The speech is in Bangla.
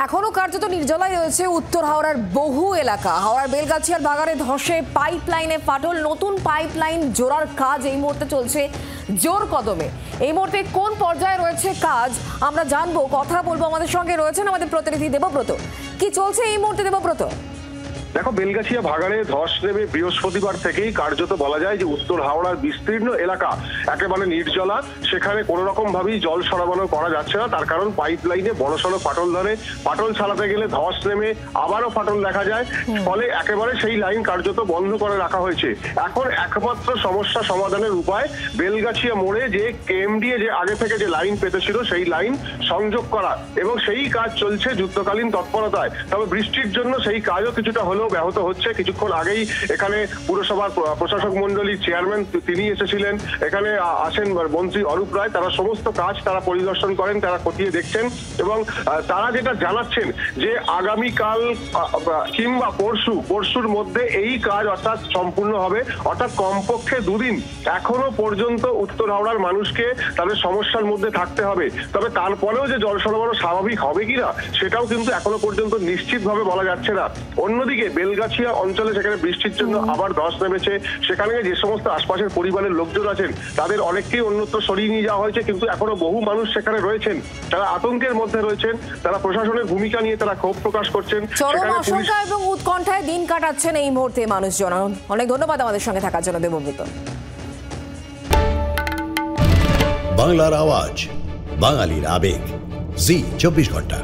এখনো কার্যত নির্জলায় রয়েছে উত্তর হাওড়ার বহু এলাকা। হাওড়ার বেলগাছিয়ার বাগানে ধসে পাইপলাইনে ফাটল। নতুন পাইপলাইন জোড়ার কাজ এই মুহূর্তে চলছে জোর কদমে। এই মুহূর্তে কোন পর্যায়ে রয়েছে কাজ আমরা জানবো, কথা বলবো। আমাদের সঙ্গে রয়েছেন আমাদের প্রতিনিধি দেবব্রত। কি চলছে এই মুহূর্তে দেবব্রত? দেখো, বেলগাছিয়া ভাগাড়ে ধস নেমে বৃহস্পতিবার থেকেই কার্যত বলা যায় যে উত্তর হাওড়ার বিস্তীর্ণ এলাকা একেবারে নির্জলা। সেখানে কোনো রকম ভাবেই জল সরবরাহ করা যাচ্ছে না, তার কারণ পাইপ লাইনে বড়সড় ফাটল ধরে। ফাটল ছাড়াতে গেলে ধস নেমে আবারও ফাটল দেখা যায়, ফলে একেবারে সেই লাইন কার্যত বন্ধ করে রাখা হয়েছে। এখন একমাত্র সমস্যা সমাধানের উপায় বেলগাছিয়া মোড়ে যে কেএমডিএ যে আগে থেকে যে লাইন পেতেছিল সেই লাইন সংযোগ করা, এবং সেই কাজ চলছে যুদ্ধকালীন তৎপরতায়। তবে বৃষ্টির জন্য সেই কাজও কিছুটা ব্যাহত হচ্ছে। কিছুক্ষণ আগেই এখানে পুরসভার প্রশাসক মন্ডলীর চেয়ারম্যান তিনি এসেছিলেন, এখানে আসেন মন্ত্রী অরূপ রায়। তারা সমস্ত কাজ তারা পরিদর্শন করেন, তারা খতিয়ে দেখছেন, এবং তারা যেটা জানাচ্ছেন যে আগামীকাল কিংবা পরশুর মধ্যে এই কাজ অর্থাৎ সম্পূর্ণ হবে, অর্থাৎ কমপক্ষে দুদিন এখনো পর্যন্ত উত্তর হাওড়ার মানুষকে তাদের সমস্যার মধ্যে থাকতে হবে। তবে তারপরেও যে জল সরবরাহ স্বাভাবিক হবে কিনা সেটাও কিন্তু এখনো পর্যন্ত নিশ্চিতভাবে বলা যাচ্ছে না। অন্যদিকে বেলগাছিয়া অঞ্চলে সেখানে বৃষ্টির জন্য আবার ধস নেমেছে। সেখানে যে সমস্ত আশপাশের পরিবারের লোকজন আছেন তাদের অনেককেই অন্যত্র সরিয়ে নিয়ে যাওয়া হয়েছে, কিন্তু এখনো বহু মানুষ সেখানে রয়েছেন, তারা আতঙ্কের মধ্যে রয়েছেন। তারা প্রশাসনের ভূমিকা নিয়ে তারা ক্ষোভ প্রকাশ করছেন। চরম আশঙ্কা এবং উৎকণ্ঠায় দিন কাটাচ্ছেন এই মুহূর্তে মানুষজন। অনেক ধন্যবাদ আমাদের সঙ্গে থাকার জন্য দেবব্রত। বাংলার আওয়াজ, বাঙালির আবেগ, জি 24 ঘন্টা।